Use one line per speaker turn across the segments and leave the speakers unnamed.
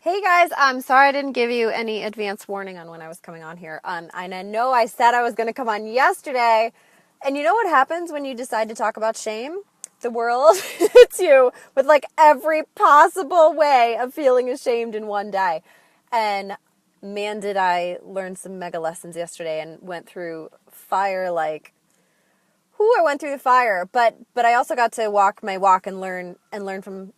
Hey guys, I'm sorry I didn't give you any advance warning on when I was coming on here. And I know I said I was going to come on yesterday. And you know what happens when you decide to talk about shame? The world hits you with like every possible way of feeling ashamed in one day. And man, did I learn some mega lessons yesterday and went through fire like I went through the fire, but I also got to walk my walk and learn from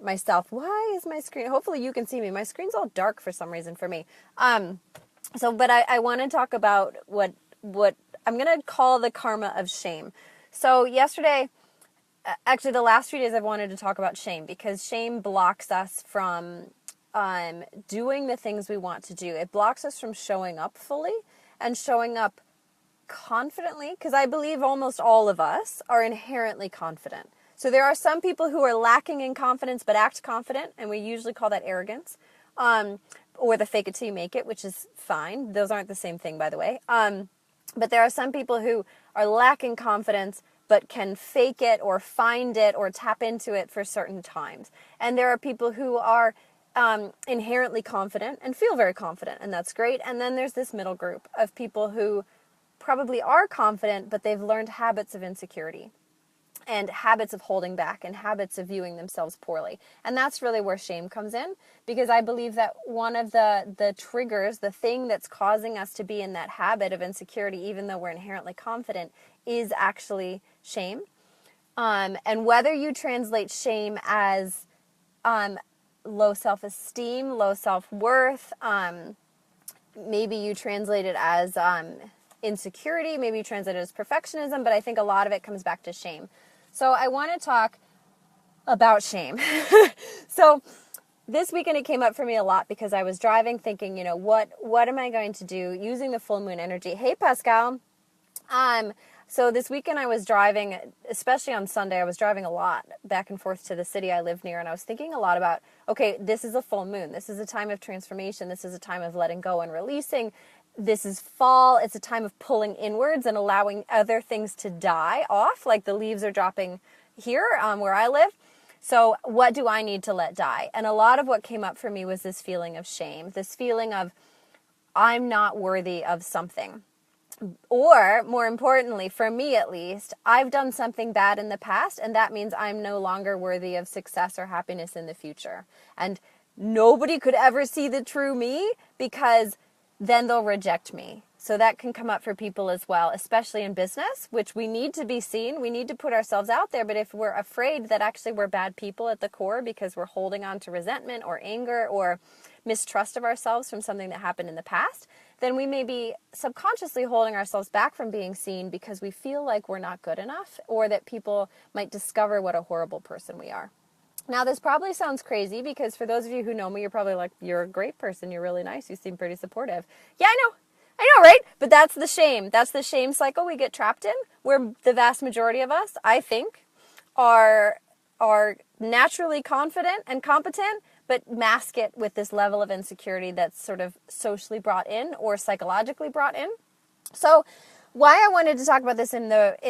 myself. Why is my screen? Hopefully you can see me. My screen's all dark for some reason for me. But I want to talk about what I'm gonna call the karma of shame. So yesterday, actually the last few days, I've wanted to talk about shame because shame blocks us from doing the things we want to do. It blocks us from showing up fully and showing up confidently, because I believe almost all of us are inherently confident. So there are some people who are lacking in confidence but act confident, and we usually call that arrogance, or the fake it till you make it, which is fine. Those aren't the same thing, by the way. But there are some people who are lacking confidence but can fake it or find it or tap into it for certain times. And there are people who are inherently confident and feel very confident, and that's great. And then there's this middle group of people who probably are confident, but they've learned habits of insecurity and habits of holding back and habits of viewing themselves poorly. And that's really where shame comes in, because I believe that one of the triggers, the thing that's causing us to be in that habit of insecurity, even though we're inherently confident, is actually shame. And whether you translate shame as low self-esteem, low self-worth, maybe you translate it as insecurity, maybe you translate it as perfectionism, but I think a lot of it comes back to shame. So I want to talk about shame. So this weekend it came up for me a lot because I was driving thinking, what am I going to do using the full moon energy? Hey, Pascal. So this weekend I was driving, especially on Sunday, I was driving a lot back and forth to the city I live near, and I was thinking a lot about, okay, this is a full moon. This is a time of transformation. This is a time of letting go and releasing. This is fall. It's a time of pulling inwards and allowing other things to die off, like the leaves are dropping here where I live. So what do I need to let die? And a lot of what came up for me was this feeling of shame, this feeling of I'm not worthy of something. Or, more importantly, for me at least, I've done something bad in the past, and that means I'm no longer worthy of success or happiness in the future. And nobody could ever see the true me, because then they'll reject me. So that can come up for people as well, especially in business, which we need to be seen. We need to put ourselves out there. But if we're afraid that actually we're bad people at the core because we're holding on to resentment or anger or mistrust of ourselves from something that happened in the past, then we may be subconsciously holding ourselves back from being seen because we feel like we're not good enough, or that people might discover what a horrible person we are. Now, this probably sounds crazy because for those of you who know me, you're probably like, you're a great person. You're really nice. You seem pretty supportive. Yeah, I know, right? But that's the shame. That's the shame cycle we get trapped in, where the vast majority of us, I think, are naturally confident and competent, but mask it with this level of insecurity that's sort of socially brought in or psychologically brought in. So why I wanted to talk about this in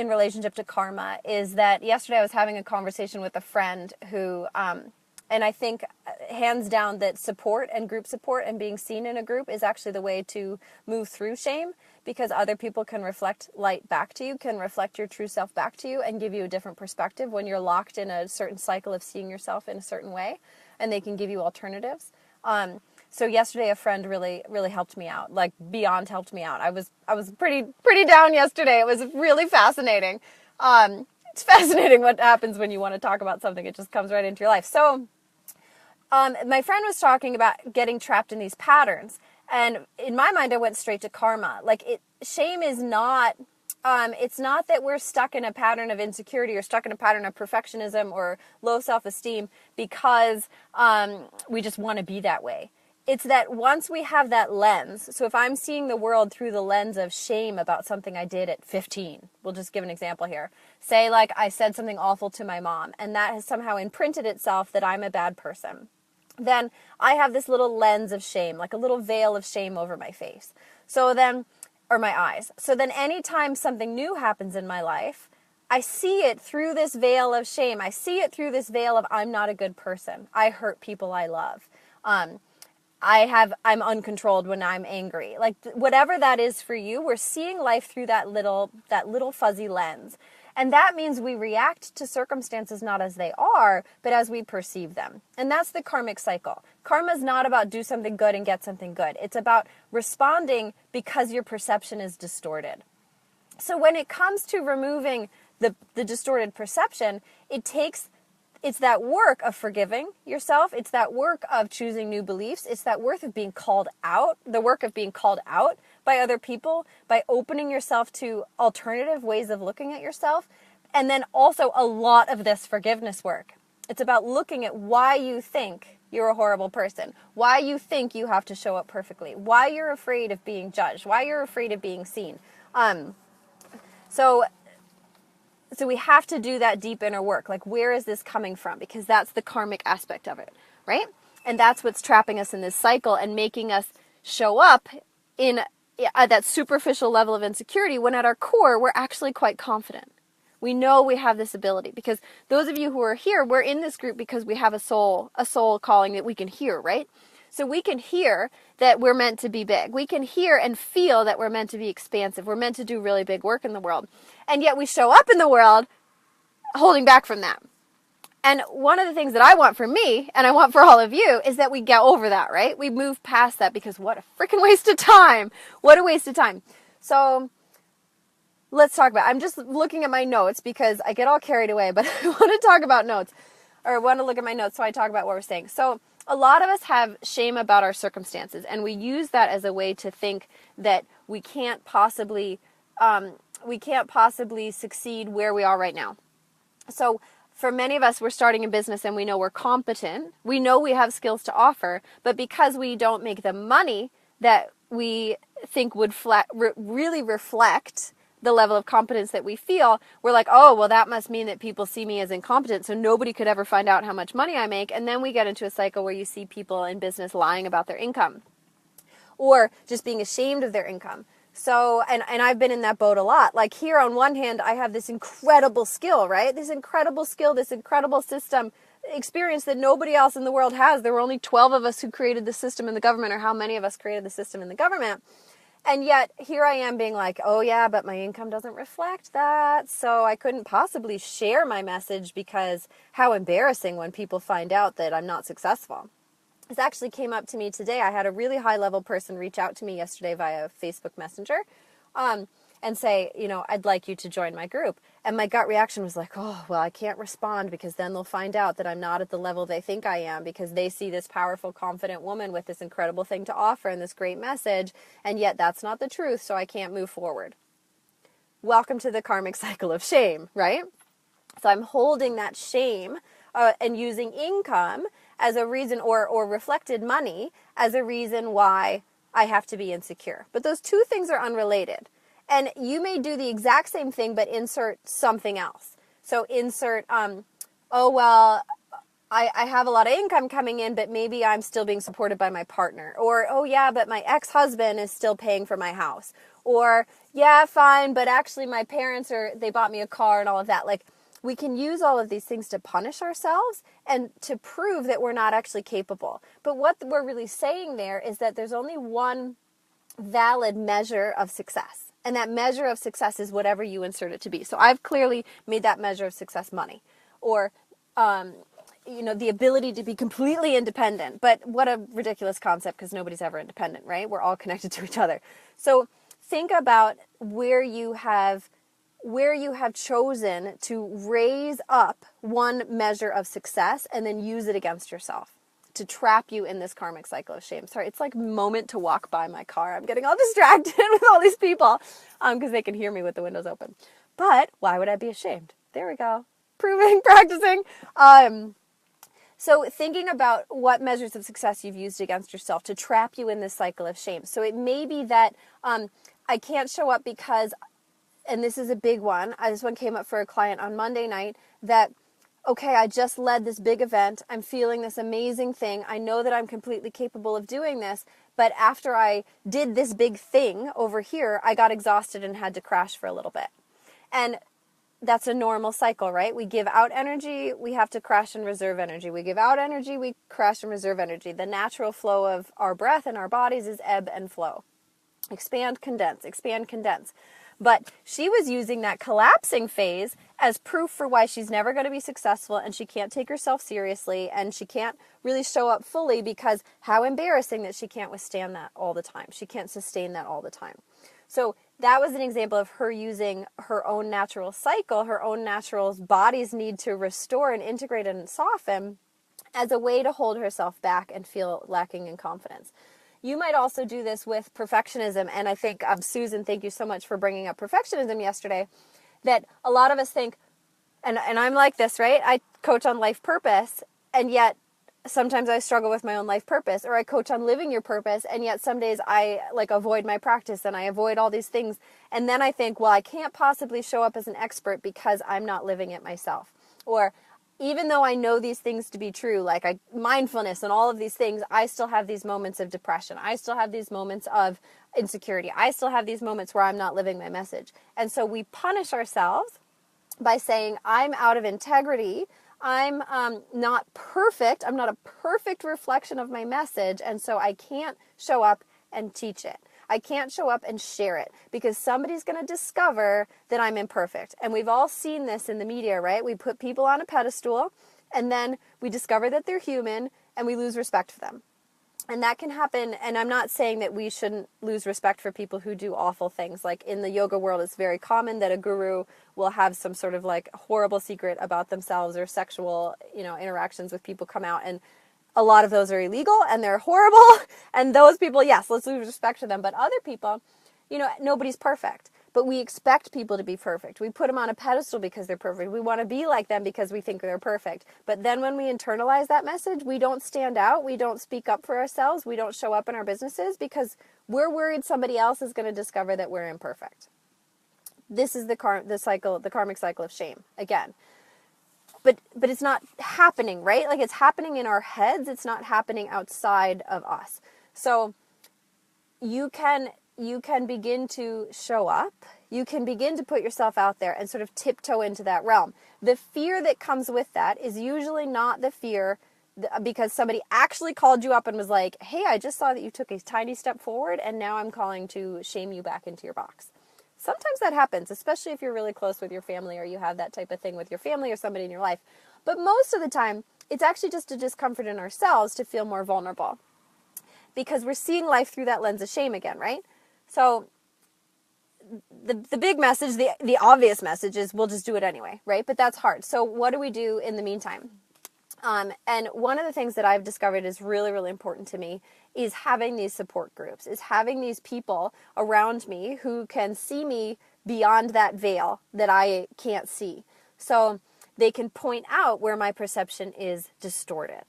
relationship to karma is that yesterday I was having a conversation with a friend who, and I think hands down that support and group support and being seen in a group is actually the way to move through shame, because other people can reflect light back to you, can reflect your true self back to you and give you a different perspective when you're locked in a certain cycle of seeing yourself in a certain way, and they can give you alternatives. So yesterday a friend really helped me out, like beyond helped me out. I was pretty down yesterday. It was really fascinating. It's fascinating what happens when you want to talk about something. It just comes right into your life. So my friend was talking about getting trapped in these patterns. And in my mind, I went straight to karma. Shame is not, it's not that we're stuck in a pattern of insecurity or stuck in a pattern of perfectionism or low self-esteem because we just want to be that way. It's that once we have that lens, so if I'm seeing the world through the lens of shame about something I did at 15, we'll just give an example here. Say like I said something awful to my mom, and that has somehow imprinted itself that I'm a bad person. Then I have this little lens of shame, like a little veil of shame over my face. Or my eyes. So then anytime something new happens in my life, I see it through this veil of shame. I see it through this veil of I'm not a good person. I hurt people I love. I'm uncontrolled when I'm angry. Like whatever that is for you, we're seeing life through that little fuzzy lens. And that means we react to circumstances not as they are, but as we perceive them. And that's the karmic cycle. Karma is not about do something good and get something good. It's about responding because your perception is distorted. So when it comes to removing the distorted perception, it's that work of forgiving yourself. It's that work of choosing new beliefs. It's that work of being called out, the work of being called out by other people, by opening yourself to alternative ways of looking at yourself. And then also a lot of this forgiveness work. It's about looking at why you think you're a horrible person, why you think you have to show up perfectly, why you're afraid of being judged, why you're afraid of being seen. So we have to do that deep inner work. Like, where is this coming from? Because that's the karmic aspect of it, right? And that's what's trapping us in this cycle and making us show up in at that superficial level of insecurity when at our core, we're actually quite confident. We know we have this ability because those of you who are here, we're in this group because we have a soul calling that we can hear, right? So we can hear that we're meant to be big. We can hear and feel that we're meant to be expansive. We're meant to do really big work in the world. And yet we show up in the world holding back from that. And one of the things that I want for me, and I want for all of you, is that we get over that, right? We move past that because what a freaking waste of time. What a waste of time. So let's talk about it. I'm just looking at my notes because I get all carried away, but I want to talk about notes, or I want to look at my notes so I talk about what we're saying. So a lot of us have shame about our circumstances, and we use that as a way to think that we can't possibly succeed where we are right now. So for many of us, we're starting a business and we know we're competent. We know we have skills to offer, but because we don't make the money that we think would really reflect the level of competence that we feel, we're like, oh, well, that must mean that people see me as incompetent, so nobody could ever find out how much money I make. And then we get into a cycle where you see people in business lying about their income or just being ashamed of their income. So, and I've been in that boat a lot. Like here on one hand, I have this incredible skill, right? This incredible skill, this incredible system experience that nobody else in the world has. There were only 12 of us who created the system in the government, or how many of us created the system in the government. And yet here I am being like, oh yeah, but my income doesn't reflect that. So I couldn't possibly share my message because how embarrassing when people find out that I'm not successful. This actually came up to me today. I had a really high level person reach out to me yesterday via Facebook Messenger and say, I'd like you to join my group. And my gut reaction was like, oh, well, I can't respond because then they'll find out that I'm not at the level they think I am because they see this powerful, confident woman with this incredible thing to offer and this great message. And yet that's not the truth, so I can't move forward. Welcome to the karmic cycle of shame, right? So I'm holding that shame and using income as a reason, or reflected money as a reason why I have to be insecure. But those two things are unrelated. And you may do the exact same thing, but insert something else. So insert, I have a lot of income coming in, but maybe I'm still being supported by my partner. Or, oh yeah, but my ex-husband is still paying for my house. Or, yeah, fine, but actually my parents they bought me a car and all of that. Like, we can use all of these things to punish ourselves and to prove that we're not actually capable. But what we're really saying there is that there's only one valid measure of success. And that measure of success is whatever you insert it to be. So I've clearly made that measure of success money, or, the ability to be completely independent. But what a ridiculous concept, because nobody's ever independent, right? We're all connected to each other. So think about where you have chosen to raise up one measure of success and then use it against yourself to trap you in this karmic cycle of shame. Sorry, it's like a moment to walk by my car. I'm getting all distracted with all these people because they can hear me with the windows open. But why would I be ashamed? There we go. Proving, practicing. So thinking about what measures of success you've used against yourself to trap you in this cycle of shame. So it may be that I can't show up because, and this is a big one, this one came up for a client on Monday night, that okay, I just led this big event. I'm feeling this amazing thing. I know that I'm completely capable of doing this. But after I did this big thing over here, I got exhausted and had to crash for a little bit. And that's a normal cycle, right? We give out energy, we have to crash and reserve energy. We give out energy, we crash and reserve energy. The natural flow of our breath and our bodies is ebb and flow. Expand, condense, expand, condense. But she was using that collapsing phase as proof for why she's never going to be successful, and she can't take herself seriously, and she can't really show up fully, because how embarrassing that she can't withstand that all the time. She can't sustain that all the time. So that was an example of her using her own natural cycle, her own natural body's need to restore and integrate and soften, as a way to hold herself back and feel lacking in confidence. You might also do this with perfectionism, and I think, Susan, thank you so much for bringing up perfectionism yesterday, that a lot of us think, and I'm like this, right? I coach on life purpose, and yet sometimes I struggle with my own life purpose, or I coach on living your purpose, and yet some days I avoid my practice and I avoid all these things, and then I think, well, I can't possibly show up as an expert because I'm not living it myself. Or even though I know these things to be true, like mindfulness and all of these things, I still have these moments of depression. I still have these moments of insecurity. I still have these moments where I'm not living my message. And so we punish ourselves by saying, I'm out of integrity. I'm not perfect. I'm not a perfect reflection of my message. And so I can't show up and teach it. I can't show up and share it because somebody's going to discover that I'm imperfect. And we've all seen this in the media, right? We put people on a pedestal and then we discover that they're human and we lose respect for them. And that can happen. And I'm not saying that we shouldn't lose respect for people who do awful things. Like in the yoga world, it's very common that a guru will have some sort of like horrible secret about themselves, or sexual, interactions with people come out, and a lot of those are illegal and they're horrible. And those people, yes, let's lose respect to them. But other people, nobody's perfect. But we expect people to be perfect. We put them on a pedestal because they're perfect. We want to be like them because we think they're perfect. But then when we internalize that message, we don't stand out. We don't speak up for ourselves. We don't show up in our businesses because we're worried somebody else is going to discover that we're imperfect. This is the karmic cycle of shame again. But it's not happening, right? Like, it's happening in our heads. It's not happening outside of us. So you can begin to show up. You can begin to put yourself out there and sort of tiptoe into that realm. The fear that comes with that is usually not the fear because somebody actually called you up and was like, hey, I just saw that you took a tiny step forward and now I'm calling to shame you back into your box. Sometimes that happens, especially if you're really close with your family or you have that type of thing with your family or somebody in your life. But most of the time, it's actually just a discomfort in ourselves to feel more vulnerable because we're seeing life through that lens of shame again, right? So the big message, the obvious message is we'll just do it anyway, right? But that's hard. So what do we do in the meantime? And one of the things that I've discovered is really, really important to me is having these support groups, is having these people around me who can see me beyond that veil that I can't see. So they can point out where my perception is distorted.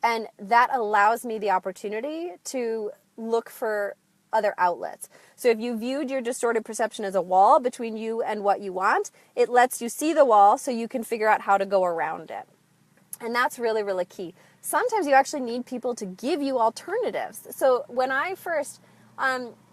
And that allows me the opportunity to look for other outlets. So if you viewed your distorted perception as a wall between you and what you want, it lets you see the wall so you can figure out how to go around it. And that's really, really key. Sometimes you actually need people to give you alternatives. So when I first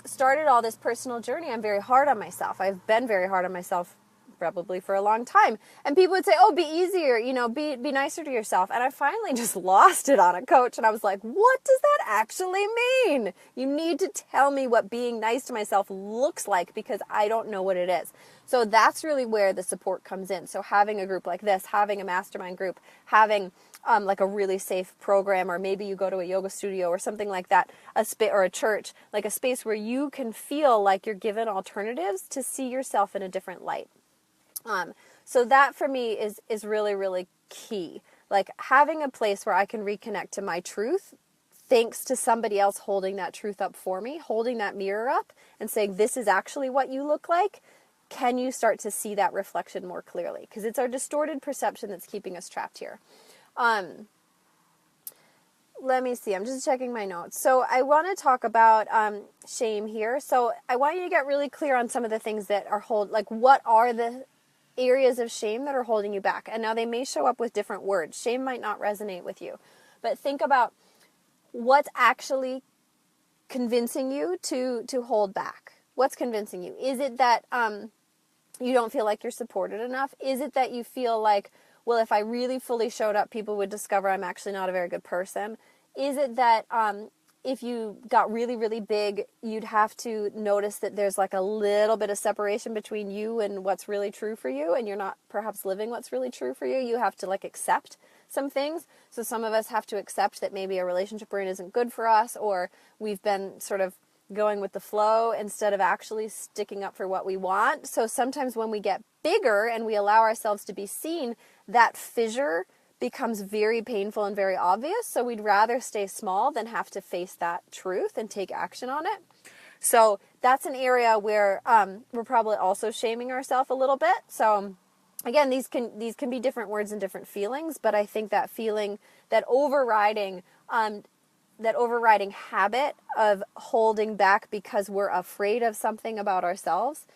started all this personal journey, I'm very hard on myself. I've been very hard on myself probably for a long time. And people would say, oh, be easier, be nicer to yourself. And I finally just lost it on a coach. And I was like, what does that actually mean? You need to tell me what being nice to myself looks like because I don't know what it is. So that's really where the support comes in. So having a group like this, having a mastermind group, having like a really safe program, or maybe you go to a yoga studio or something like that, or a church, like a space where you can feel like you're given alternatives to see yourself in a different light. So that for me is really, really key. Like having a place where I can reconnect to my truth, thanks to somebody else holding that truth up for me, holding that mirror up and saying, this is actually what you look like. Can you start to see that reflection more clearly? Because it's our distorted perception that's keeping us trapped here. Let me see. I'm just checking my notes. So I want to talk about shame here. So I want you to get really clear on some of the things that are what are the areas of shame that are holding you back. And now they may show up with different words. Shame might not resonate with you. But think about what's actually convincing you to hold back. What's convincing you? Is it that you don't feel like you're supported enough? Is it that you feel like, well, if I really fully showed up, people would discover I'm actually not a very good person? Is it that if you got really, really big, you'd have to notice that there's like a little bit of separation between you and what's really true for you, and you're not perhaps living what's really true for you? You have to like accept some things. So some of us have to accept that maybe a relationship we're in isn't good for us, or we've been sort of going with the flow instead of actually sticking up for what we want. So sometimes when we get bigger and we allow ourselves to be seen, that fissure becomes very painful and very obvious. So we'd rather stay small than have to face that truth and take action on it. So that's an area where we're probably also shaming ourselves a little bit. So again, these can be different words and different feelings, but I think that feeling, that overriding habit of holding back because we're afraid of something about ourselves,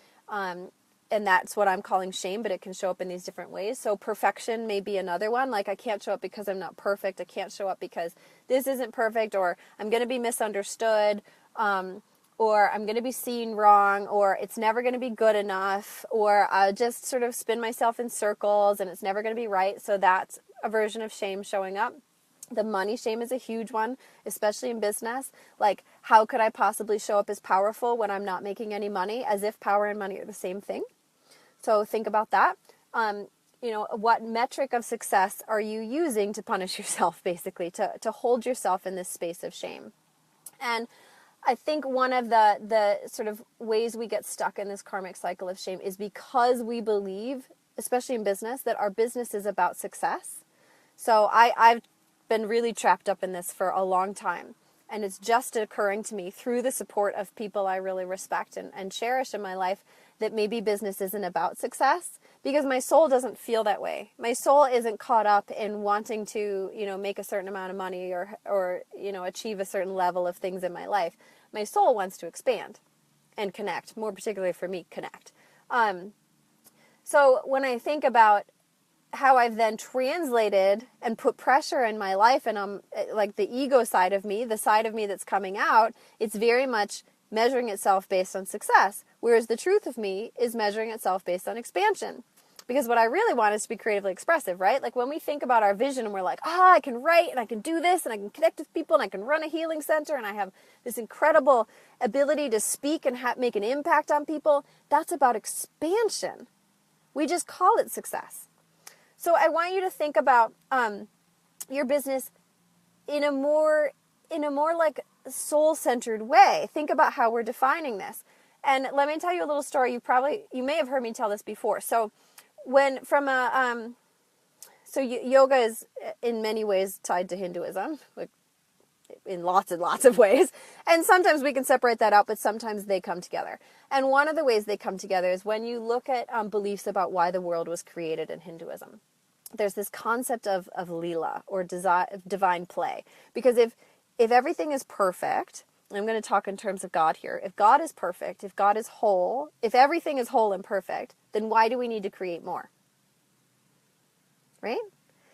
and that's what I'm calling shame, but it can show up in these different ways. So perfection may be another one. Like, I can't show up because I'm not perfect. I can't show up because this isn't perfect, or I'm going to be misunderstood, or I'm going to be seen wrong, or it's never going to be good enough, or I'll just sort of spin myself in circles and it's never going to be right. So that's a version of shame showing up. The money shame is a huge one, especially in business. Like, how could I possibly show up as powerful when I'm not making any money? As if power and money are the same thing. So think about that. What metric of success are you using to punish yourself, basically, to hold yourself in this space of shame? And I think one of the sort of ways we get stuck in this karmic cycle of shame is because we believe, especially in business, that our business is about success. So I've been really trapped up in this for a long time. And it's just occurring to me through the support of people I really respect and cherish in my life that maybe business isn't about success, because my soul doesn't feel that way. My soul isn't caught up in wanting to, make a certain amount of money or achieve a certain level of things in my life. My soul wants to expand and connect, more particularly for me, connect. So when I think about how I've then translated and put pressure in my life, and like the ego side of me, the side of me that's coming out, it's very much measuring itself based on success, whereas the truth of me is measuring itself based on expansion. Because what I really want is to be creatively expressive, right? Like when we think about our vision and we're like, I can write and I can do this and I can connect with people and I can run a healing center and I have this incredible ability to speak and make an impact on people, that's about expansion. We just call it success. So I want you to think about your business in a more like soul-centered way. Think about how we're defining this. And let me tell you a little story. You may have heard me tell this before. So yoga is in many ways tied to Hinduism, like in lots and lots of ways. And sometimes we can separate that out, but sometimes they come together. And one of the ways they come together is when you look at beliefs about why the world was created in Hinduism. There's this concept of Leela, or divine play. Because if everything is perfect, and I'm going to talk in terms of God here, if God is perfect, if God is whole, if everything is whole and perfect, then why do we need to create more? Right?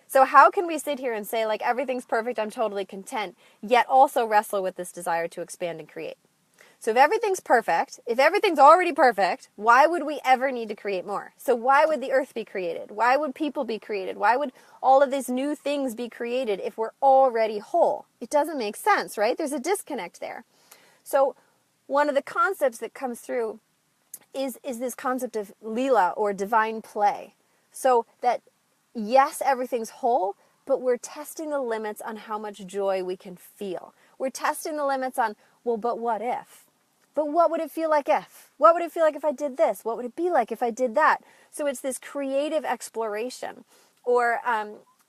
So how can we sit here and say, like, everything's perfect, I'm totally content, yet also wrestle with this desire to expand and create? So if everything's perfect, if everything's already perfect, why would we ever need to create more? So why would the earth be created? Why would people be created? Why would all of these new things be created if we're already whole? It doesn't make sense, right? There's a disconnect there. So one of the concepts that comes through is this concept of Leela, or divine play. So that, yes, everything's whole, but we're testing the limits on how much joy we can feel. We're testing the limits on, well, but what if? But what would it feel like if? What would it feel like if I did this? What would it be like if I did that? So it's this creative exploration. Or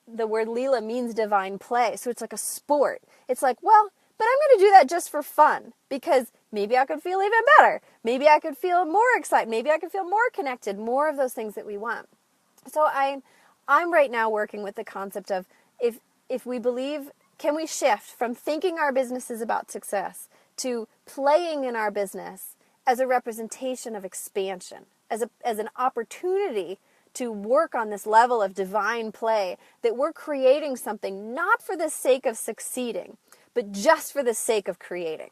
the word Leela means divine play. So it's like a sport. It's like, well, but I'm going to do that just for fun, because maybe I could feel even better. Maybe I could feel more excited. Maybe I could feel more connected, more of those things that we want. So I'm right now working with the concept of if we believe, can we shift from thinking our business is about success to playing in our business as a representation of expansion, as an opportunity to work on this level of divine play, that we're creating something not for the sake of succeeding, but just for the sake of creating.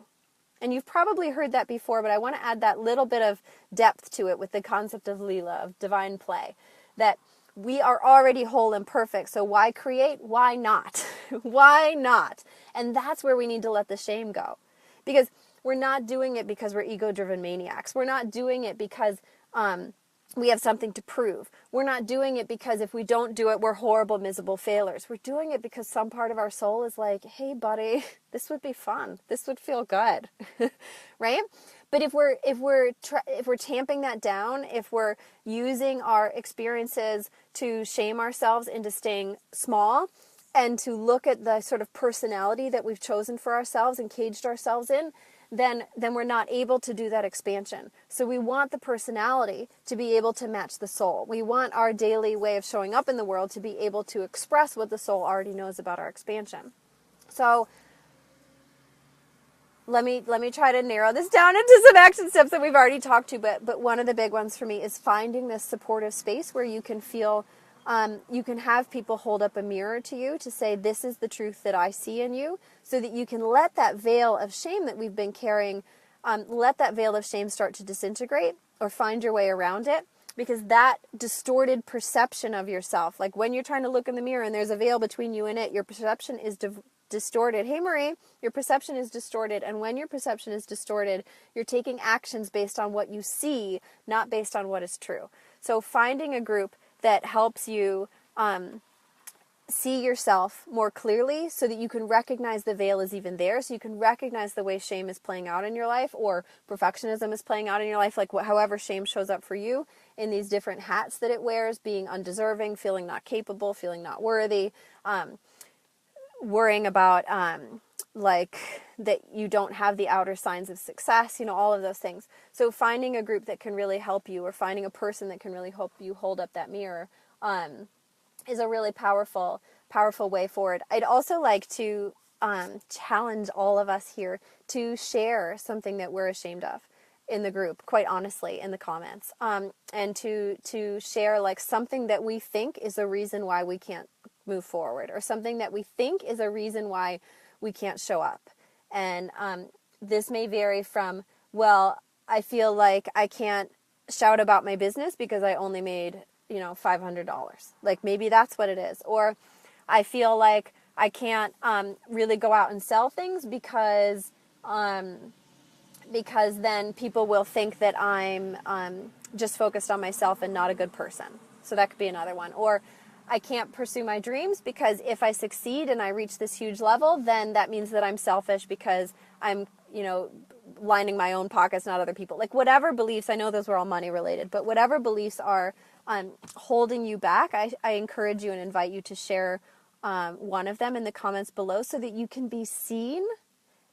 And you've probably heard that before, but I want to add that little bit of depth to it with the concept of Leela, of divine play, that we are already whole and perfect. So why create? Why not? Why not? And that's where we need to let the shame go. Because we're not doing it because we're ego-driven maniacs. We're not doing it because we have something to prove. We're not doing it because if we don't do it, we're horrible, miserable failures. We're doing it because some part of our soul is like, hey, buddy, this would be fun. This would feel good, right? But if we're tamping that down, if we're using our experiences to shame ourselves into staying small, and to look at the sort of personality that we've chosen for ourselves and caged ourselves in, then we're not able to do that expansion. So we want the personality to be able to match the soul. We want our daily way of showing up in the world to be able to express what the soul already knows about our expansion. So let me try to narrow this down into some action steps that we've already talked to, but one of the big ones for me is finding this supportive space where you can feel, you can have people hold up a mirror to you to say, this is the truth that I see in you, so that you can let that veil of shame that we've been carrying, let that veil of shame start to disintegrate or find your way around it. Because that distorted perception of yourself, like when you're trying to look in the mirror and there's a veil between you and it, your perception is distorted. Hey, Marie, your perception is distorted. And when your perception is distorted, you're taking actions based on what you see, not based on what is true. So finding a group that helps you see yourself more clearly so that you can recognize the veil is even there, so you can recognize the way shame is playing out in your life or perfectionism is playing out in your life, like however shame shows up for you in these different hats that it wears, being undeserving, feeling not capable, feeling not worthy, worrying about like that you don't have the outer signs of success, all of those things. So finding a group that can really help you, or finding a person that can really help you hold up that mirror, is a really powerful way forward. I'd also like to challenge all of us here to share something that we're ashamed of in the group, quite honestly, in the comments, and to share like something that we think is a reason why we can't move forward, or something that we think is a reason why we can't show up. And this may vary from, well, I feel like I can't shout about my business because I only made $500. Like maybe that's what it is. Or I feel like I can't really go out and sell things because then people will think that I'm just focused on myself and not a good person. So that could be another one. Or I can't pursue my dreams because if I succeed and I reach this huge level, then that means that I'm selfish because I'm, lining my own pockets, not other people. Like whatever beliefs, I know those were all money related, but whatever beliefs are holding you back, I encourage you and invite you to share one of them in the comments below so that you can be seen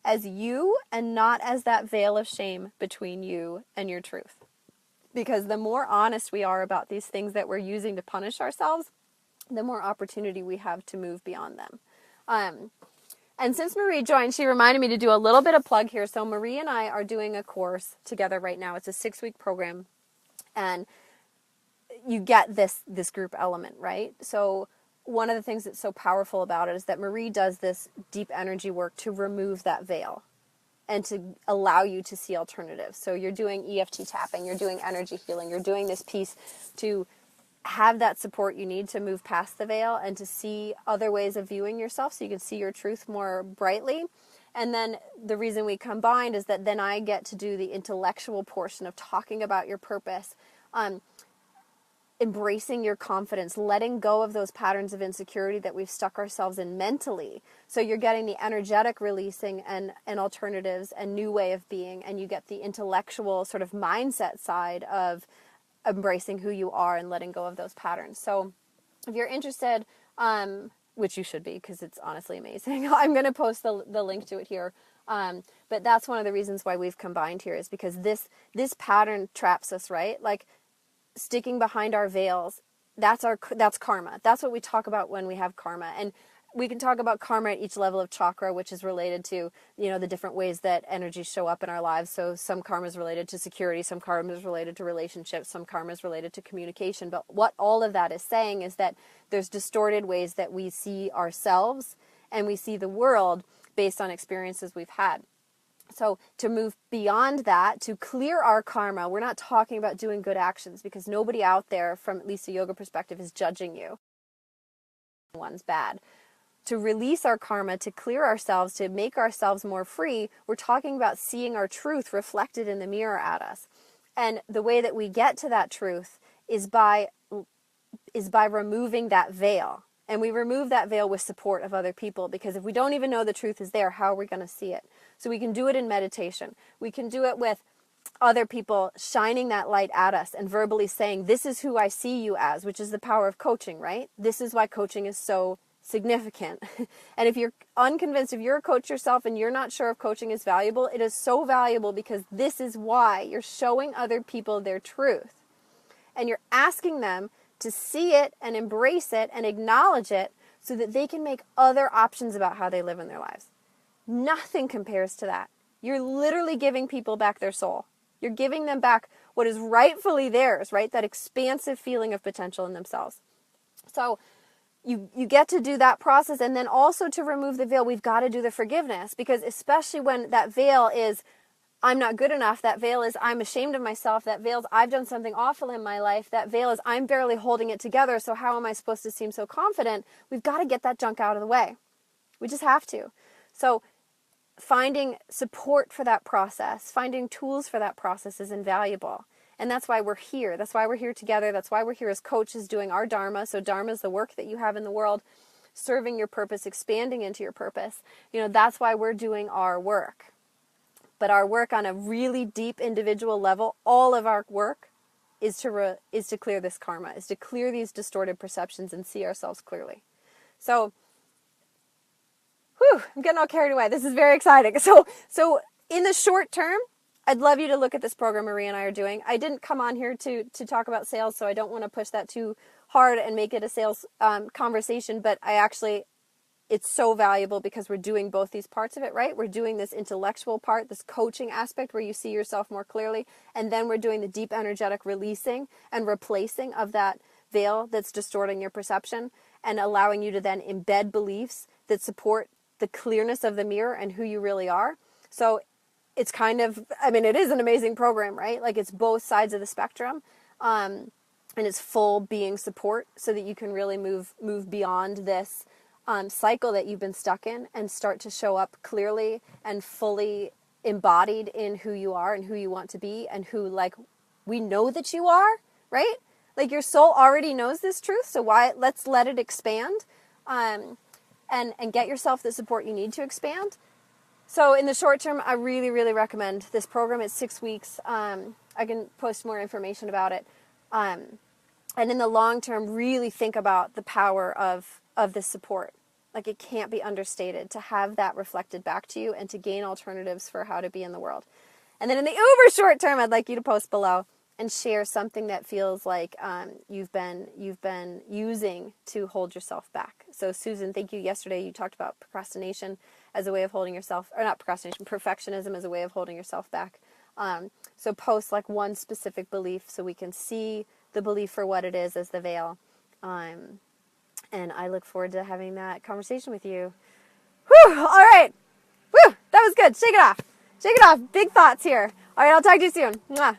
as you and not as that veil of shame between you and your truth. Because the more honest we are about these things that we're using to punish ourselves, the more opportunity we have to move beyond them. And since Marie joined, she reminded me to do a little bit of plug here. So Marie and I are doing a course together right now. It's a 6-week program. And you get this group element, right? So one of the things that's so powerful about it is that Marie does this deep energy work to remove that veil and to allow you to see alternatives. So you're doing EFT tapping, you're doing energy healing, you're doing this piece to have that support you need to move past the veil and to see other ways of viewing yourself so you can see your truth more brightly. And then the reason we combined is that then I get to do the intellectual portion of talking about your purpose, embracing your confidence, letting go of those patterns of insecurity that we've stuck ourselves in mentally. So you're getting the energetic releasing and alternatives and new way of being, and you get the intellectual sort of mindset side of embracing who you are and letting go of those patterns. So if you're interested, which you should be because it's honestly amazing, I'm going to post the link to it here. But that's one of the reasons why we've combined here, is because this pattern traps us, right? Like sticking behind our veils, that's karma. That's what we talk about when we have karma. And we can talk about karma at each level of chakra, which is related to, the different ways that energies show up in our lives. So some karma is related to security, some karma is related to relationships, some karma is related to communication. But what all of that is saying is that there's distorted ways that we see ourselves and we see the world based on experiences we've had. So to move beyond that, to clear our karma, we're not talking about doing good actions, because nobody out there, from at least a yoga perspective, is judging you. One's bad. To release our karma, to clear ourselves, to make ourselves more free, we're talking about seeing our truth reflected in the mirror at us. And the way that we get to that truth is by removing that veil. And we remove that veil with support of other people, because if we don't even know the truth is there, how are we going to see it? So we can do it in meditation. We can do it with other people shining that light at us and verbally saying, this is who I see you as, which is the power of coaching, right? This is why coaching is so significant. And if you're unconvinced, if you're a coach yourself and you're not sure if coaching is valuable, it is so valuable, because this is why you're showing other people their truth. And you're asking them to see it and embrace it and acknowledge it, so that they can make other options about how they live in their lives. Nothing compares to that. You're literally giving people back their soul. You're giving them back what is rightfully theirs, right? That expansive feeling of potential in themselves. So you get to do that process, and then also to remove the veil, we've got to do the forgiveness, because especially when that veil is, I'm not good enough, that veil is, I'm ashamed of myself, that veil is, I've done something awful in my life, that veil is, I'm barely holding it together, so how am I supposed to seem so confident? We've got to get that junk out of the way. We just have to. So finding support for that process, finding tools for that process is invaluable. And that's why we're here. That's why we're here together. That's why we're here as coaches doing our Dharma. So Dharma is the work that you have in the world, serving your purpose, expanding into your purpose. That's why we're doing our work. But our work on a really deep individual level, all of our work is to clear this karma, is to clear these distorted perceptions and see ourselves clearly. So, I'm getting all carried away. This is very exciting. So in the short term, I'd love you to look at this program Maria and I are doing. I didn't come on here to talk about sales, so I don't want to push that too hard and make it a sales conversation, but it's so valuable, because we're doing both these parts of it, right? We're doing this intellectual part, this coaching aspect where you see yourself more clearly, and then we're doing the deep energetic releasing and replacing of that veil that's distorting your perception, and allowing you to then embed beliefs that support the clearness of the mirror and who you really are. So it's it is an amazing program, right? Like, it's both sides of the spectrum, and it's full being support, so that you can really move beyond this cycle that you've been stuck in, and start to show up clearly and fully embodied in who you are and who you want to be, and who, we know that you are, right? Like, your soul already knows this truth, so let's let it expand, and get yourself the support you need to expand. So in the short term, I really, really recommend this program. It's 6 weeks. I can post more information about it. And in the long term, really think about the power of this support. Like, it can't be understated to have that reflected back to you, and to gain alternatives for how to be in the world. And then in the uber short term, I'd like you to post below and share something that feels like you've been using to hold yourself back. So Susan, thank you. Yesterday you talked about procrastination as a way of holding yourself, or not procrastination, perfectionism as a way of holding yourself back. So post one specific belief, so we can see the belief for what it is, as the veil. And I look forward to having that conversation with you. Whew, all right. Whew, that was good. Shake it off. Shake it off. Big thoughts here. All right, I'll talk to you soon. Mwah.